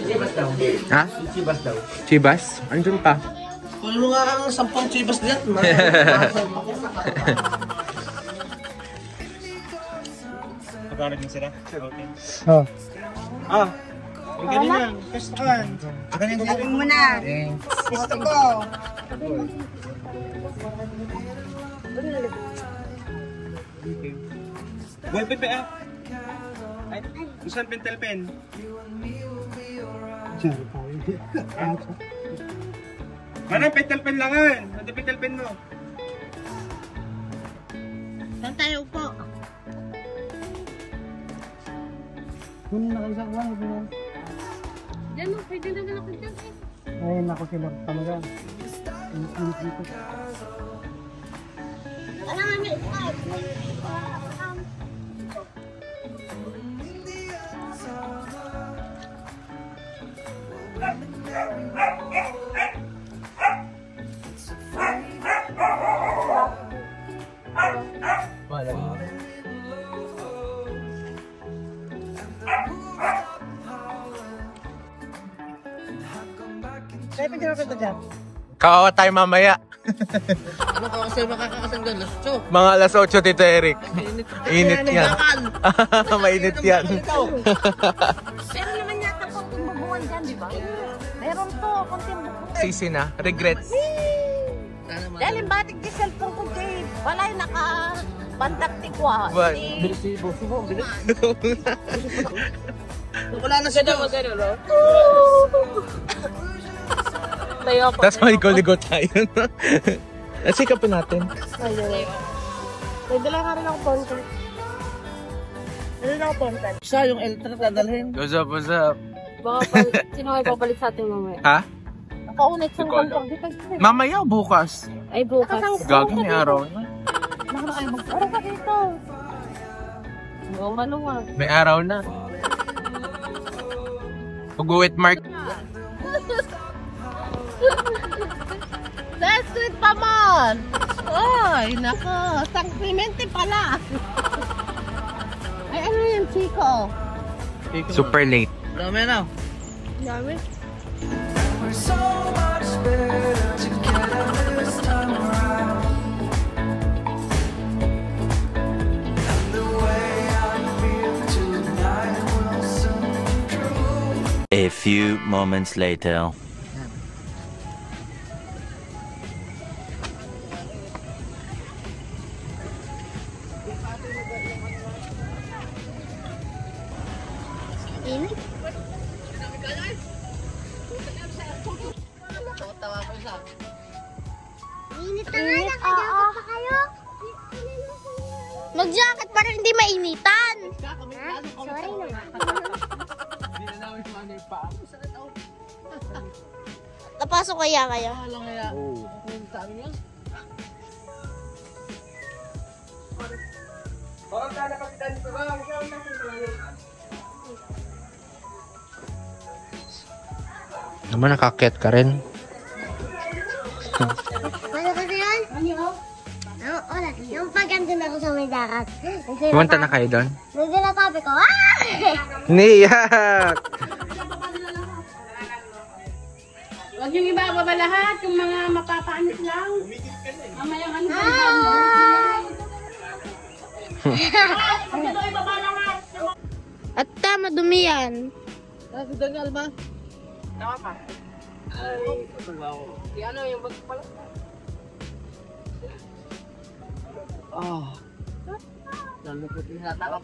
Chibas daw. Ha? Chibas daw. Chibas? Andun pa. Kunin mo nga ang 10 chibas diyan. Magkano din sila? Okay. Oh. Ah. Ang galing yan. Kastakan. Ganyan sila. Sabihin mo na. Gusto ko. Ballpen pa ah. Ay, usan pentel pen. Manang pentel pen langan. Ano pentel pen mo? Saan tayo po? Kunin na kayo sa kuwan. Diyan mo, pwede na lang ako dyan eh. Ay, naku sila talaga. Alam nga may start. Kaya pwede na dyan. Kawawa tayo mamaya. Ano ka kasi makakakasan doon? Lasto. Mga alas 8, Tito Eric. Init yan. Mainit yan. Pero naman yata konting bubuan dyan, di ba? Meron to, konting bubuan. Sisi na. Regrets. Dahil yung batik di cellphone ko, Dave. Wala yung naka-bandak tikwa. But, Bilis si boss mo, bilis. Wala na siya daw. Tayo ako. tapos may ligo tayo. Nasikapin natin. Ayun. May dala nga rin ako ponton. Dala ako ponton. Siya yung electric dadalhin. What's up, what's up? Sino kayo papalit sa atin mamaya? Ha? Nakaunit sa Nicole. ponton. Mamaya o bukas? Ay, bukas. Gago ni araw na. Nakano kayo mag-araw ka dito. Oo, maluwag. May araw na. Pag-uwit mark. That's sweet pa man! Ay, nako. Sangsimente pala. Ay, ano yan, Chico? Super late. Dami na. Dami. A few moments later. Init. Init na nga, nakajakot pa kayo. Mag-jacket para hindi mainitan. Sorry naman. Napasok kaya kayo? Alam kaya. Sa amin yan. Naman nakakyat ka rin. Ano kasi yun? Oo, wala. Yung pag-andun ako sa may dakat. Pumunta na kayo doon? Nung sinasabi ko, ah! Niyak! Huwag yung ibababa lahat, yung mga mapapaanit lang. Mamayang ano pa At tama, dumi yan. Kasi dangal ba? Tama pa. Ay, ano yung bag pala? Ah. Lalo po tinataka.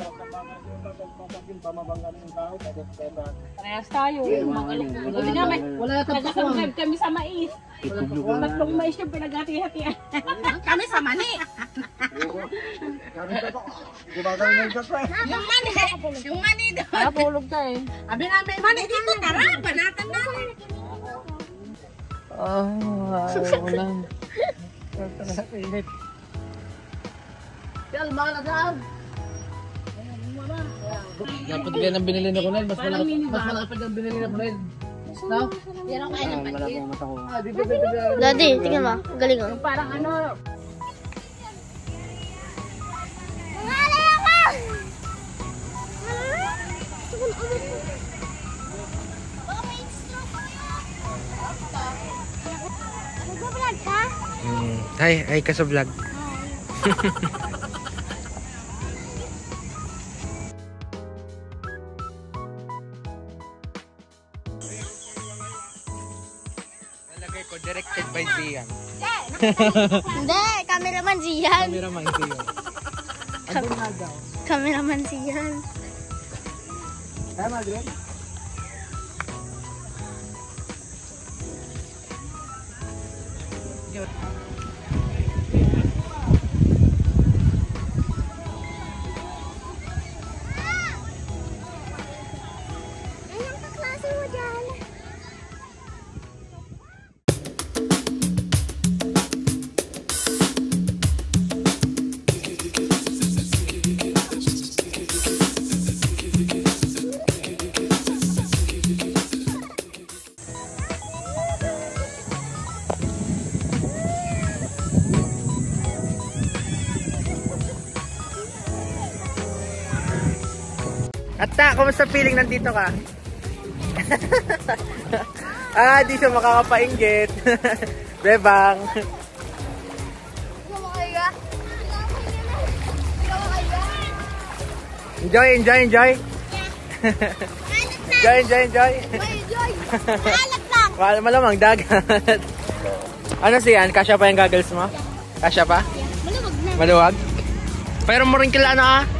Parehas tayo. Sabi nga, Wala na tapos ko. nag-subscribe kami sa mais. Tatlong mais yung pinaghati-hatian. Kami sa mani. Yung mani. Yung mani doon. Napulog na eh. Sabi namin, mani dito, tara, banatan na. Wala. Init. Yan, mga nagaan. Dapat ganyan ang binili na Kunel. Mas malapit ang binili na Kunel. No? Yan ang kaya ng paligid. Daddy, tingnan mo. Galing oh. Yung parang ano, Ay ka sa vlog. Nalagay ko, directed by Zian. Hindi, cameraman siyan. Cameraman Zian. Andun nga daw. Cameraman siyan. Ay, Madrid? Anong kaklase mo dyan? Atta, kumusta feeling nandito ka? Di siya makakapainggit. Bebang. Enjoy. Enjoy. Alat lang. Malamang dagat. Ano siyan? Kasya pa yung goggles mo? Kasya pa? Maluwag na. Maluwag? Pero mo rin kila ano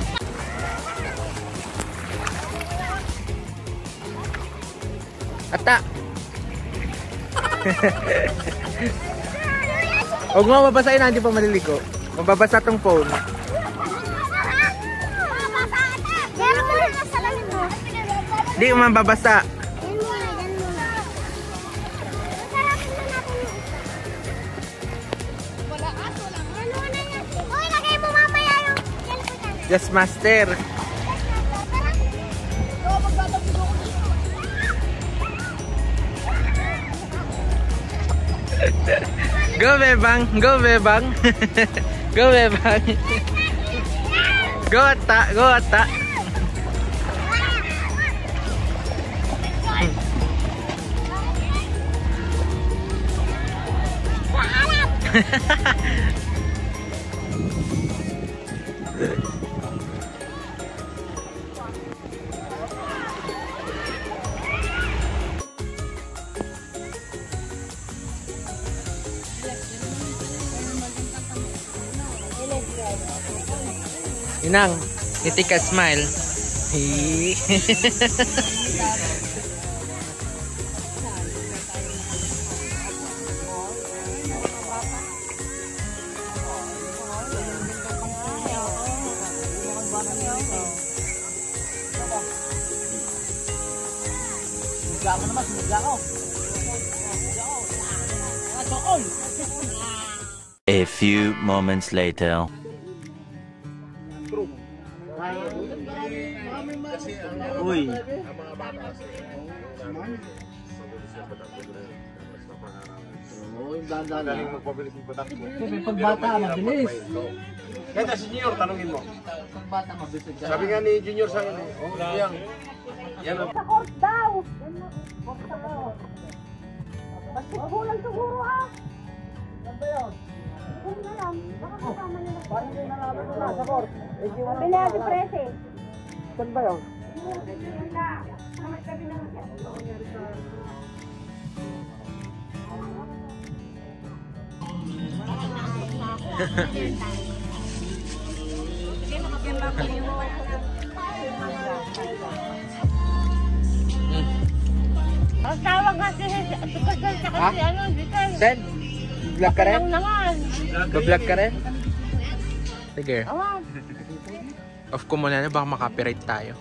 Ata. Huwag mo mababasahin, hindi pa maliligo. Mababasa tong phone. Meron mo na sa lamin mo. Hindi mo mababasa. Yan muna. Sarapin na natin yung isa. Wala aso lang. Ano na yan? Uy, lagay mo mamaya yung yellow ko dyan. Yes, master. Go, Bebang. Go, Bebang. Go, Bebang. Go, Ata. Inang, ngiti ka, smile. A few moments later. Uy. Oo, yung dahan-dahan lang. Magpabilis yung patak mo. Kasi pag bata, mabilis. Kaya si Junior, tanungin mo. Pag bata, mabilis. Sabi nga ni Junior sa akin, yan. Yan o. Sa court daw. Basketball lang siguro ah. Ano ba yun? Hindi na lang. Baka kasama nila. Paano din nalaman mo na sa court? Sabi na si Prese. Saan ba yun? Ang tawag nga si Kasal sa kasi ano, Gisel. Sen? Vlog ka rin? Lang naman. Vlog ka rin? Sige. Awan. Off ko muna na, baka makapiright tayo.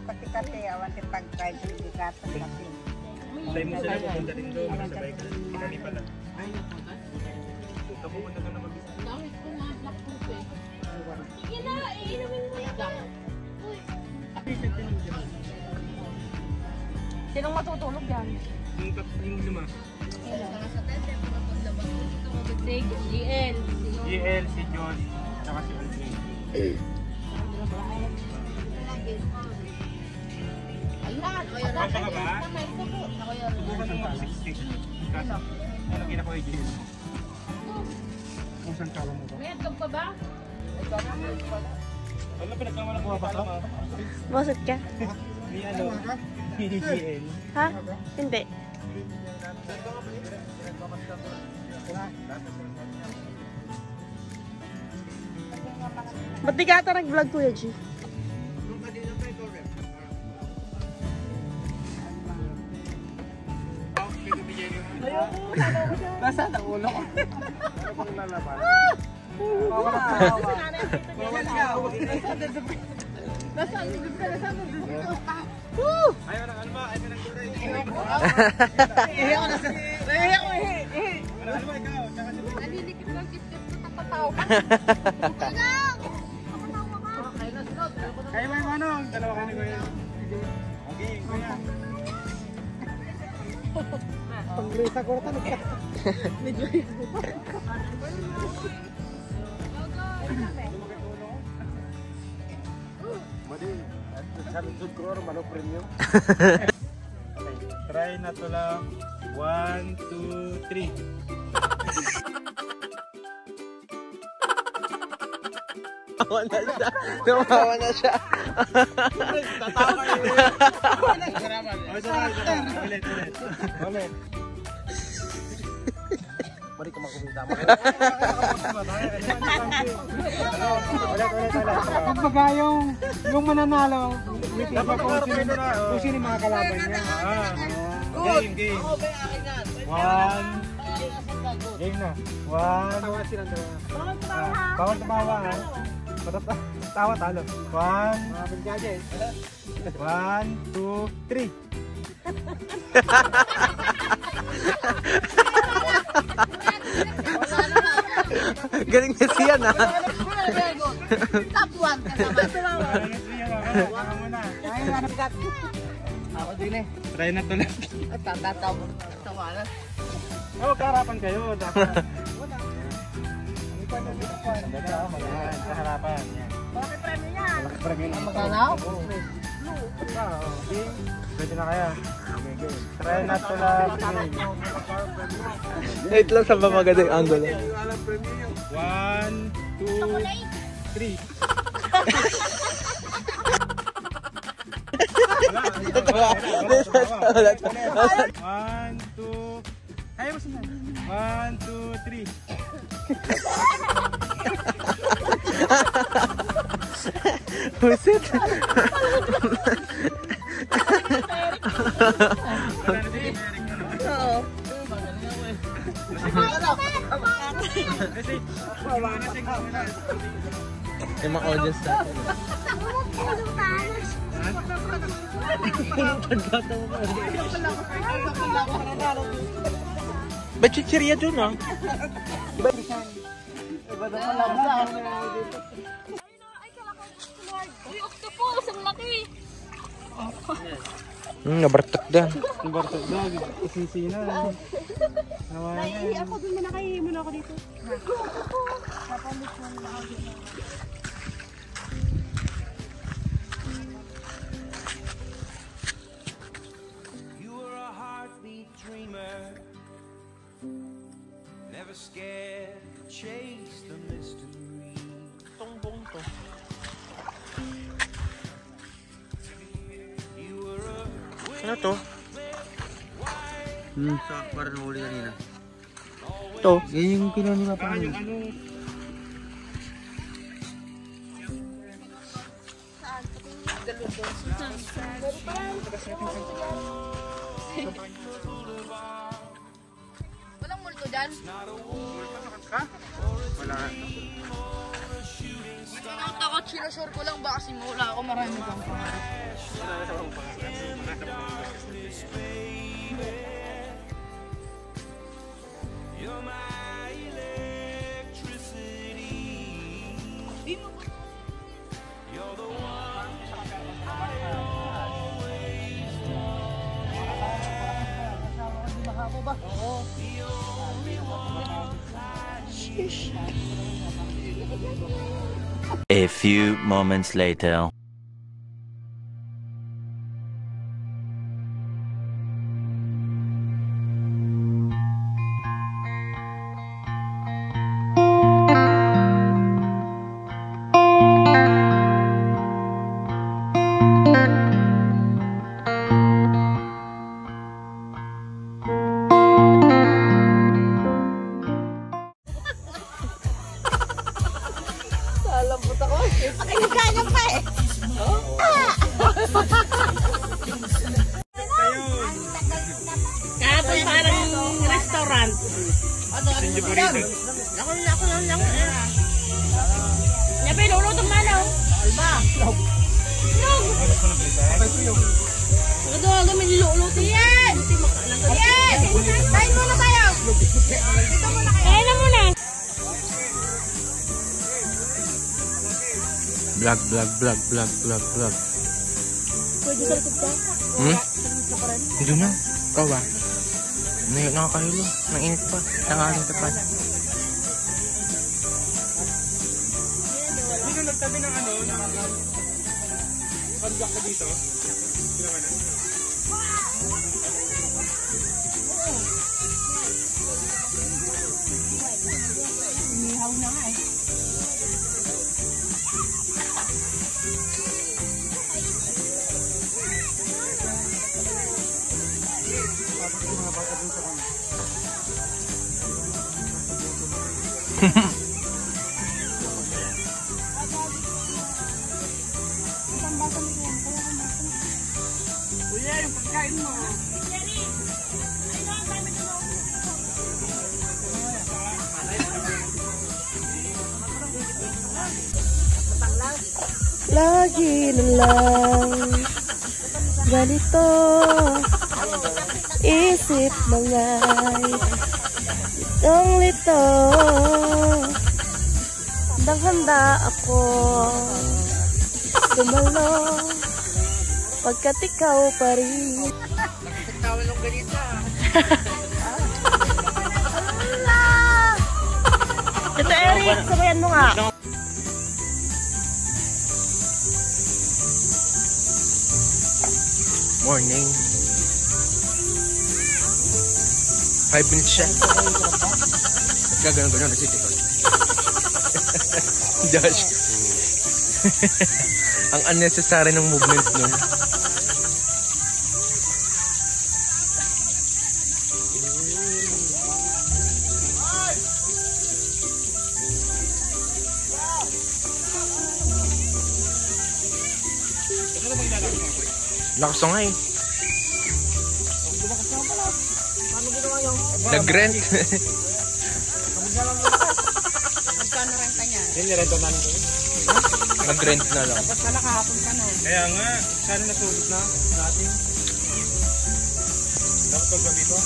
Kati-kati, awan si pagkain sa bigatan kasi. Tayo mo sila pupunta rin doon, sabay ka. Kani pala. Pupunta ka na mag-isa. Sige na, iinumin mo yan. Sinong matutulog yan? Yung lima. Si GL. GL, si John, tsaka si Andre. Ayan, o yan. Basta ka ba? Ako yan. Bukan mo 60. Ano ginakuha yung Jis? Kung saan ka mo ba? May atog pa ba? Wala pinagkamala ko ba ka? Bosot ka? Ni ano? Ni GL. Ha? Hindi. Ba't di ka ata nag-vlog, Kuya G? Nasaan ang ulo ko? Ano kung lalaban? Ayaw na, ano ba? Ayaw na kulay. Ano ba ikaw? Nalilikit lang kit-kit ko tapataw. Kaya mo yung manong. Dalawa ka ni Kuya. Okay, Kuya. Pag-risa ko rin talaga. Try na to lang. 1, 2, 3. Tumawa na siya. Tatawa kayo. Ulit. Ulit. Balik ka makumita mo. Ulit. Kumbaga yung mananalo, dapat kung sino yung mga kalaban niya. Game. 1. Game na. 1. Bawal tumawa ha. Tawa talo. 1. 1, 2, 3. Galing na siya na. Top 1 ka naman. Ako din eh. Try na to lang. Tatataw. Tawanan. Oh, kaharapan kayo. Dapat. Sa harapan. Bakit premyo yan? Magkanaw? Okay. Pwede na kaya. Try na to lang. Wait lang sa maganda yung angle. 1, 2, 3. Wala. 1, 2. Kaya mo sila. 1, 2, 3. Busit. Oo. Yung mga audience natin. Ba't chichirya dun ah? Uy, octopus! Ang laki! Nabartak dan. Bartok dog. Isisi na. Naiihi ako dun mo na kayo. Muna ako dito. You were a heartbeat dreamer, never scared to chase the mystery. Tongbong to. Ano to? Sa parang nahuli kanina. To? Yan yung kinuha ni Papa. Yung ano. Walang multo dyan? Wala. Takot sinusure ko lang ba kasi wala ako marami pang pangarap. You're my electricity. You're the one I always want. The only one I A few moments later. Kanya pa eh. Kahapon parang restaurant. Ako lang. Yabe, lulutong manaw. Alba. Log. Ito, kami niluluto yan. Yes! Kain muna tayo. Kain na muna. Vlog. Pwede sa likod ka? Hindi na. Ikaw ba? Nakakahilo. Nainit pa. Nangaling tapat. Dito nagtabi ng ano, pag-block ka dito. Ginawa na. Inihaw na nga eh. Kuya, yung pagkain mo. Lagi na lang ganito, isip mangay itong lito, handang-handa ako dumalo pagkat ikaw pa rin. Tawal ng ganito. Ito Eric, sabayan mo nga. Morning. 5 minutes siya. Gagano-gano na si Tito. Josh. Ang unnecessary ng movements nun. Lakas nga eh. Nag-rent. Magkano renta niya? Nirento namin ko. Nag-rent na lang. Tapos na kahapon ka no? Kaya nga, sana natulog na natin. Dapat paggabi ko.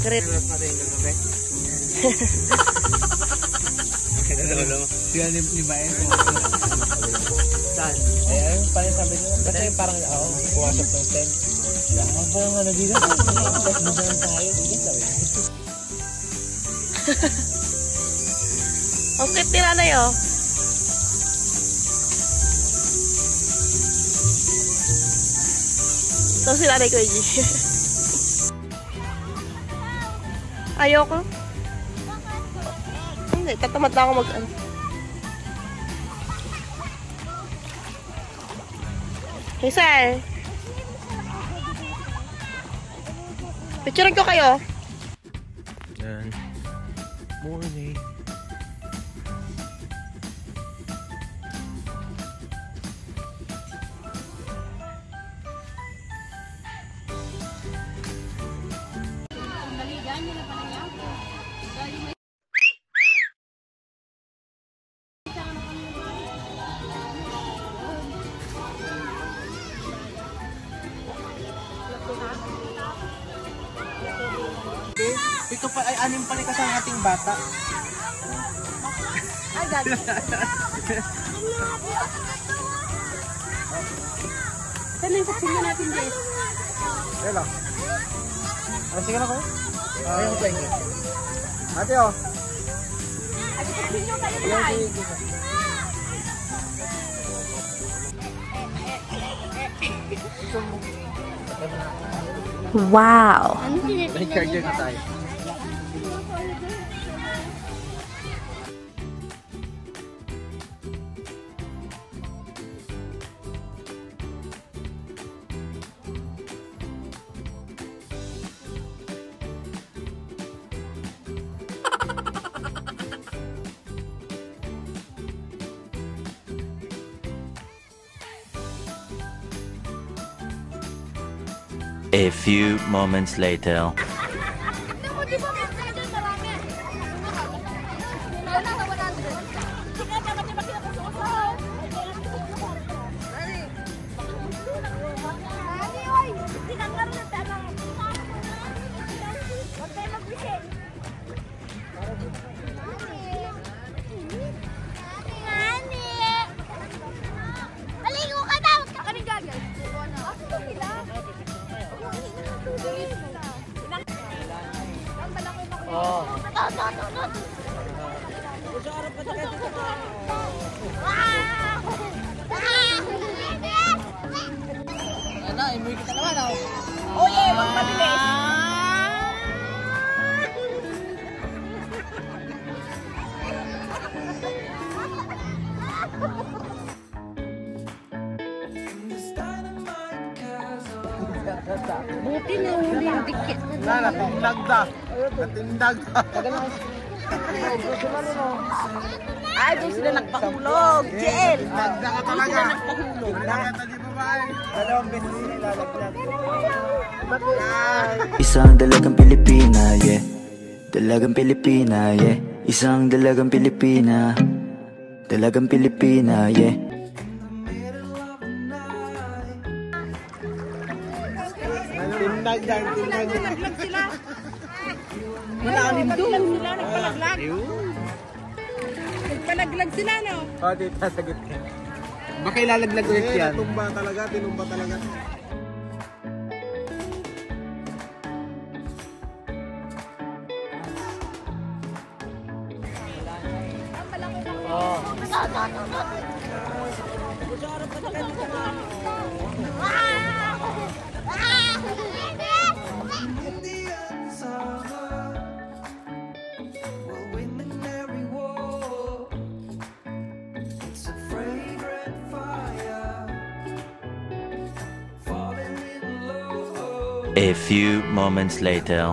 Great. Siya ni Bayan ko. Saan? Ayun, parang sabi nila. Kasi parang, puwasap ng tent. Ang parang ano dito. Tapos budahan tayo. Okay, tira na yun. Ito si nanay ko, G. Ayoko. Hindi, tatamad na ako mag-ano. Hazel! Picturean ko kayo. Yan. Morning. Ito pa ay anim pa rin kasama ating bata. Ay, vlog. Saan yung kutsilyo natin, Jess? Hello. Sige na ko. Ayaw ko tayo. Ate oh. Ate, kutsilyo kayo na. Wow. May charger na tayo. A few moments later. Maligo ka daw! Kami gagal. Ano, imuwi kita naman, oh. Oh yeah, wag mabilis. Buti na huli yung dikit. Natindag da. Natindag da. Ay, doon sila nagpahulog. Jel! Nagda ka talaga. Nagda di ba ba? Dalawang beses nilalaglag. Isang dalagang Pilipina, yeah. Dalagang Pilipina, yeah. Isang dalagang Pilipina. Dalagang Pilipina, yeah. Tindag da. Tindag da. Naglag sila. Malalim doon. Sila nagpalaglag. Nagpalaglag sila, no? O, dito sa gitna. Baka ilalaglag ulit yan. Tinumba talaga, tinumba talaga. A few moments later.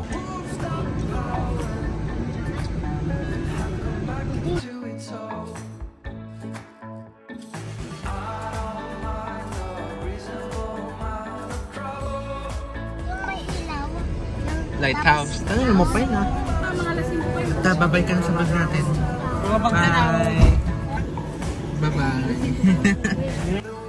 Lighthouse. Ano mo pa yun ha? Babay ka na sa vlog natin. Bye. Bye-bye.